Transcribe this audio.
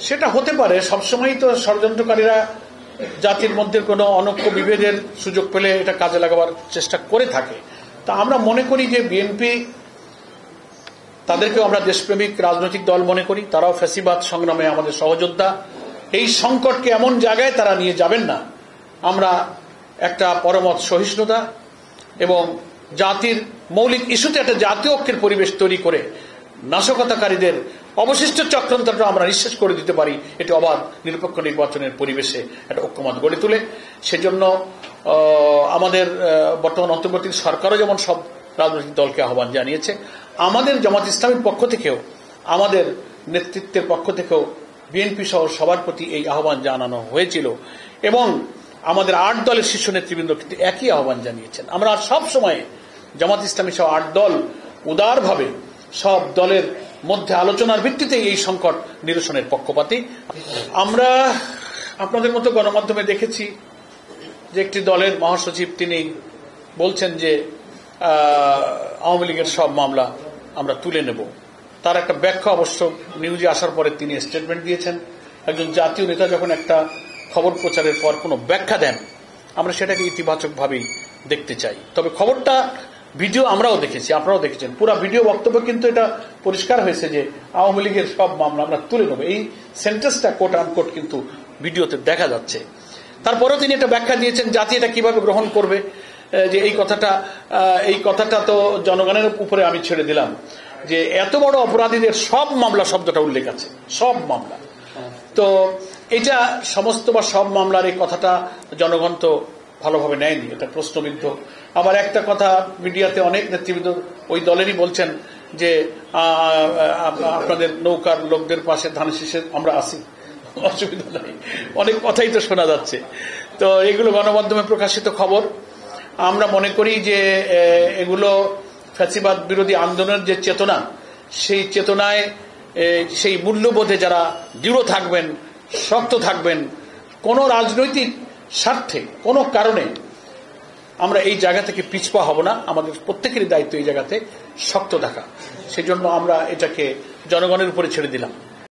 সেটা হতে পারে। সবসময় তো ষড়যন্ত্রকারীরা জাতির মধ্যে কোনো অনৈক্য বিভেদের সুযোগ পেলে এটা কাজে লাগাবার চেষ্টা করে থাকে। তা আমরা মনে করি যে বিএনপি, তাদেরকেও আমরা দেশপ্রেমিক রাজনৈতিক দল মনে করি, তারাও ফ্যাসিবাদ সংগ্রামে আমাদের সহযোদ্ধা। এই সংকটকে এমন জায়গায় তারা নিয়ে যাবেন না। আমরা একটা পরমত সহিষ্ণুতা এবং জাতির মৌলিক ইস্যুতে একটা জাতীয় ঐক্যের পরিবেশ তৈরি করে নাশকতাকারীদের অবশিষ্ট চক্রান্তটা আমরা নিঃশেষ করে দিতে পারি। এটি অবাধ নিরপেক্ষ নির্বাচনের পরিবেশে একটা ঐক্যমত গড়ে তোলে। সেজন্য আমাদের বর্তমান অন্তর্বর্তী সরকারও যেমন সব রাজনৈতিক দলকে আহ্বান জানিয়েছে, আমাদের জামাত ইসলামীর পক্ষ থেকেও, আমাদের নেতৃত্বের পক্ষ থেকেও বিএনপি সহ সবার প্রতি এই আহ্বান জানানো হয়েছিল এবং আমাদের 8 দলের শীর্ষ নেতৃবৃন্দ কিন্তু একই আহ্বান জানিয়েছেন। আমরা সব সময় জামাত ইসলামী সহ 8 দল উদারভাবে সব দলের মধ্যে আলোচনার ভিত্তিতে এই সংকট নিরসনের পক্ষপাতী। আমরা আপনাদের মতো গণমাধ্যমে দেখেছি যে একটি দলের মহাসচিব তিনি বলছেন যে আওয়ামী লীগের সব মামলা আমরা তুলে নেব। তার একটা ব্যাখ্যা অবশ্য নিউজে আসার পরে তিনি স্টেটমেন্ট দিয়েছেন। একজন জাতীয় নেতা যখন একটা খবর প্রচারের পর কোনো ব্যাখ্যা দেন, আমরা সেটাকে ইতিবাচকভাবেই দেখতে চাই। তবে খবরটা ভিডিও আমরাও দেখেছি, আপনারাও দেখেছেন, পুরো ভিডিও বক্তব্য কিন্তু এটা পরিষ্কার হয়েছে যে আওয়ামী লীগের সব মামলা আমরা তুলে নেব। এই সেন্টেন্সটা কোট আনকোট কিন্তু ভিডিওতে দেখা যাচ্ছে। তারপরেও তিনি একটা ব্যাখ্যা দিয়েছেন জাতি এটা কিভাবে গ্রহণ করবে, যে এই কথাটা তো জনগণের উপরে আমি ছেড়ে দিলাম, যে এত বড় অপরাধীদের সব মামলা শব্দটা উল্লেখ আছে, সব মামলা। তো এটা সমস্ত বা সব মামলার এই কথাটা জনগণ তো ভালোভাবে নেয়নি, এটা প্রশ্নবিদ্ধ। আবার একটা কথা মিডিয়াতে অনেক নেতৃবৃন্দ ওই দলেরই বলছেন যে আপনাদের নৌকার লোকদের পাশে ধানের শীষে আমরা আসি, অসুবিধা নাই, অনেক কথাই তো শোনা যাচ্ছে। তো এগুলো গণমাধ্যমে প্রকাশিত খবর। আমরা মনে করি যে এগুলো ফ্যাসিবাদ বিরোধী আন্দোলনের যে চেতনা, সেই চেতনায়, সেই মূল্যবোধে যারা দৃঢ় থাকবেন, শক্ত থাকবেন, কোনো রাজনৈতিক স্বার্থে কোনো কারণে আমরা এই জায়গা থেকে পিছপা হব না। আমাদের প্রত্যেকেরই দায়িত্ব এই জায়গাতে শক্ত থাকা। সেই জন্য আমরা এটাকে জনগণের উপরে ছেড়ে দিলাম।